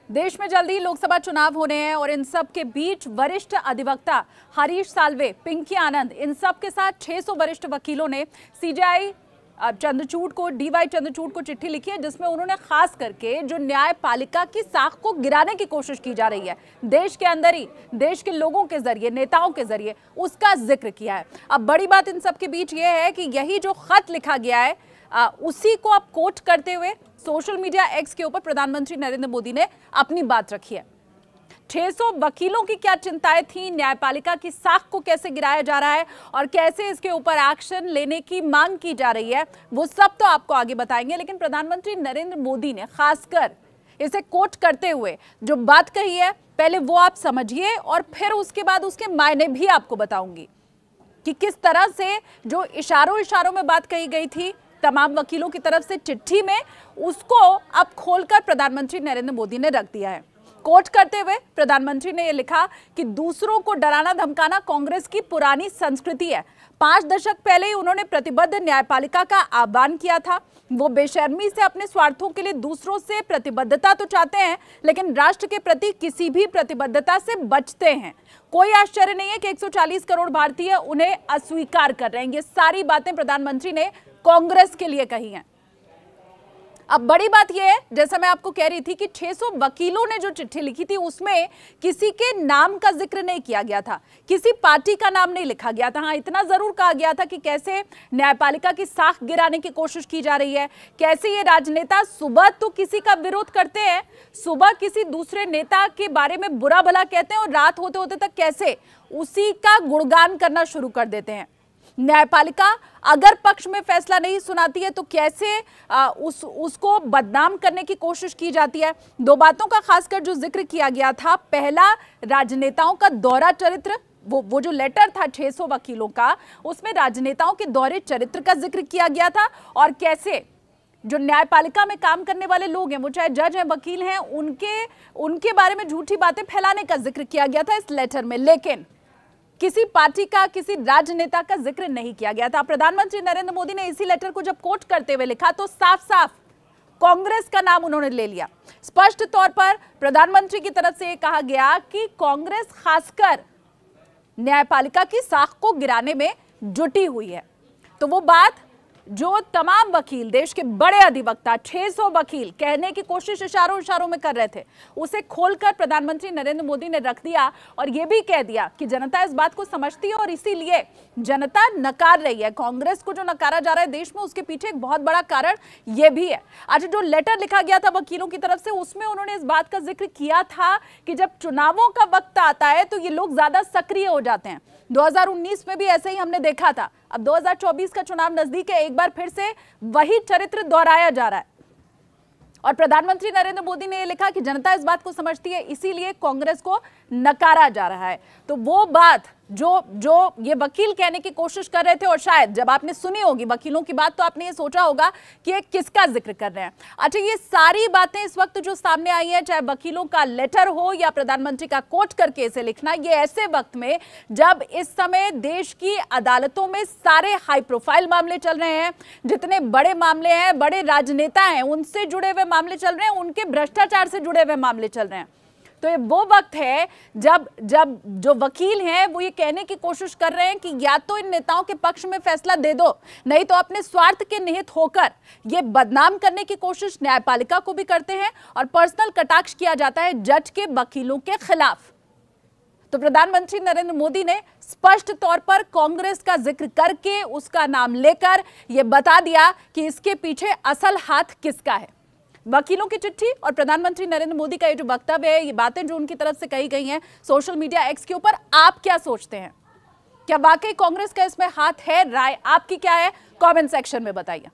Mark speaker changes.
Speaker 1: देश में जल्दी लोकसभा चुनाव होने हैं और इन सब के बीच वरिष्ठ अधिवक्ता हरीश साल्वे, पिंकी आनंद, इन सब के साथ 600 वरिष्ठ वकीलों ने सीजेआई चंद्रचूड़ को, डीवाई चंद्रचूड़ को चिट्ठी लिखी है, जिसमें उन्होंने खास करके जो न्यायपालिका की साख को गिराने की कोशिश की जा रही है देश के अंदर ही, देश के लोगों के जरिए, नेताओं के जरिए, उसका जिक्र किया है। अब बड़ी बात इन सब के बीच ये है कि यही जो खत लिखा गया है उसी को अब कोट करते हुए सोशल मीडिया एक्स के ऊपर प्रधानमंत्री नरेंद्र मोदी ने अपनी बात रखी है। 600 वकीलों की क्या चिंताएं थी, न्यायपालिका की साख को कैसे गिराया जा रहा है और कैसे इसके ऊपर एक्शन लेने की मांग की जा रही है, वो सब तो आपको आगे बताएंगे। लेकिन प्रधानमंत्री नरेंद्र मोदी ने खासकर इसे कोट करते हुए जो बात कही है, पहले वो आप समझिए और फिर उसके बाद उसके मायने भी आपको बताऊंगी कि किस तरह से जो इशारों में बात कही गई थी तमाम वकीलों की तरफ से चिट्ठी में, उसको अब खोलकर प्रधानमंत्री नरेंद्र मोदी ने रख दिया है। कोट करते हुए प्रधानमंत्री ने यह लिखा कि दूसरों को डराना धमकाना कांग्रेस की पुरानी संस्कृति है। 5 दशक पहले ही उन्होंने प्रतिबद्ध न्यायपालिका का आह्वान किया था। वो बेशर्मी से अपने स्वार्थों के लिए दूसरों से प्रतिबद्धता तो चाहते हैं, लेकिन राष्ट्र के प्रति किसी भी प्रतिबद्धता से बचते हैं। कोई आश्चर्य नहीं है कि 140 करोड़ भारतीय उन्हें अस्वीकार कर रहे हैं। ये सारी बातें प्रधानमंत्री ने कांग्रेस के लिए कही हैं। अब बड़ी बात यह है, जैसा मैं आपको कह रही थी कि 600 वकीलों ने जो चिट्ठी लिखी थी उसमें किसी के नाम का जिक्र नहीं किया गया था, किसी पार्टी का नाम नहीं लिखा गया था। हाँ, इतना जरूर कहा गया था कि कैसे न्यायपालिका की साख गिराने की कोशिश की जा रही है, कैसे ये राजनेता सुबह तो किसी का विरोध करते हैं, सुबह किसी दूसरे नेता के बारे में बुरा भला कहते हैं और रात होते होते तक कैसे उसी का गुणगान करना शुरू कर देते हैं। न्यायपालिका अगर पक्ष में फैसला नहीं सुनाती है तो कैसे उसको बदनाम करने की कोशिश की जाती है। 2 बातों का खासकर जो जिक्र किया गया था, पहला राजनेताओं का दौरा चरित्र, वो जो लेटर था 600 वकीलों का, उसमें राजनेताओं के दौरे चरित्र का जिक्र किया गया था और कैसे जो न्यायपालिका में काम करने वाले लोग हैं, वो चाहे जज हैं, वकील हैं, उनके बारे में झूठी बातें फैलाने का जिक्र किया गया था इस लेटर में। लेकिन किसी पार्टी का, किसी राजनेता का जिक्र नहीं किया गया था। प्रधानमंत्री नरेंद्र मोदी ने इसी लेटर को जब कोट करते हुए लिखा तो साफ साफ कांग्रेस का नाम उन्होंने ले लिया। स्पष्ट तौर पर प्रधानमंत्री की तरफ से यह कहा गया कि कांग्रेस खासकर न्यायपालिका की साख को गिराने में जुटी हुई है। तो वो बात जो तमाम वकील, देश के बड़े अधिवक्ता, 600 वकील कहने की कोशिश इशारों में कर रहे थे, उसे खोलकर प्रधानमंत्री नरेंद्र मोदी ने रख दिया और यह भी कह दिया कि जनता इस बात को समझती है और इसीलिए जनता नकार रही है। कांग्रेस को जो नकारा जा रहा है देश में, उसके पीछे एक बहुत बड़ा कारण यह भी है। आज जो लेटर लिखा गया था वकीलों की तरफ से, उसमें उन्होंने इस बात का जिक्र किया था कि जब चुनावों का वक्त आता है तो ये लोग ज्यादा सक्रिय हो जाते हैं। 2019 में भी ऐसे ही हमने देखा था। अब 2024 का चुनाव नजदीक है, एक बार फिर से वही चरित्र दोहराया जा रहा है और प्रधानमंत्री नरेंद्र मोदी ने यह लिखा कि जनता इस बात को समझती है, इसीलिए कांग्रेस को नकारा जा रहा है। तो वो बात जो ये वकील कहने की कोशिश कर रहे थे, और शायद जब आपने सुनी होगी वकीलों की बात तो आपने ये सोचा होगा कि ये किसका जिक्र कर रहे हैं। अच्छा, ये सारी बातें इस वक्त जो सामने आई हैं, चाहे वकीलों का लेटर हो या प्रधानमंत्री का कोट करके इसे लिखना, ये ऐसे वक्त में जब इस समय देश की अदालतों में सारे हाई प्रोफाइल मामले चल रहे हैं, जितने बड़े मामले हैं, बड़े राजनेता हैं, उनसे जुड़े हुए मामले चल रहे हैं, उनके भ्रष्टाचार से जुड़े हुए मामले चल रहे हैं। तो ये वो वक्त है जब जो वकील हैं वो ये कहने की कोशिश कर रहे हैं कि या तो इन नेताओं के पक्ष में फैसला दे दो, नहीं तो अपने स्वार्थ के निहित होकर ये बदनाम करने की कोशिश न्यायपालिका को भी करते हैं और पर्सनल कटाक्ष किया जाता है जज के, वकीलों के खिलाफ। तो प्रधानमंत्री नरेंद्र मोदी ने स्पष्ट तौर पर कांग्रेस का जिक्र करके, उसका नाम लेकर यह बता दिया कि इसके पीछे असल हाथ किसका है। वकीलों की चिट्ठी और प्रधानमंत्री नरेंद्र मोदी का ये जो वक्तव्य है, ये बातें जो उनकी तरफ से कही गई हैं सोशल मीडिया एक्स के ऊपर, आप क्या सोचते हैं? क्या वाकई कांग्रेस का इसमें हाथ है? राय आपकी क्या है? कमेंट सेक्शन में बताइए।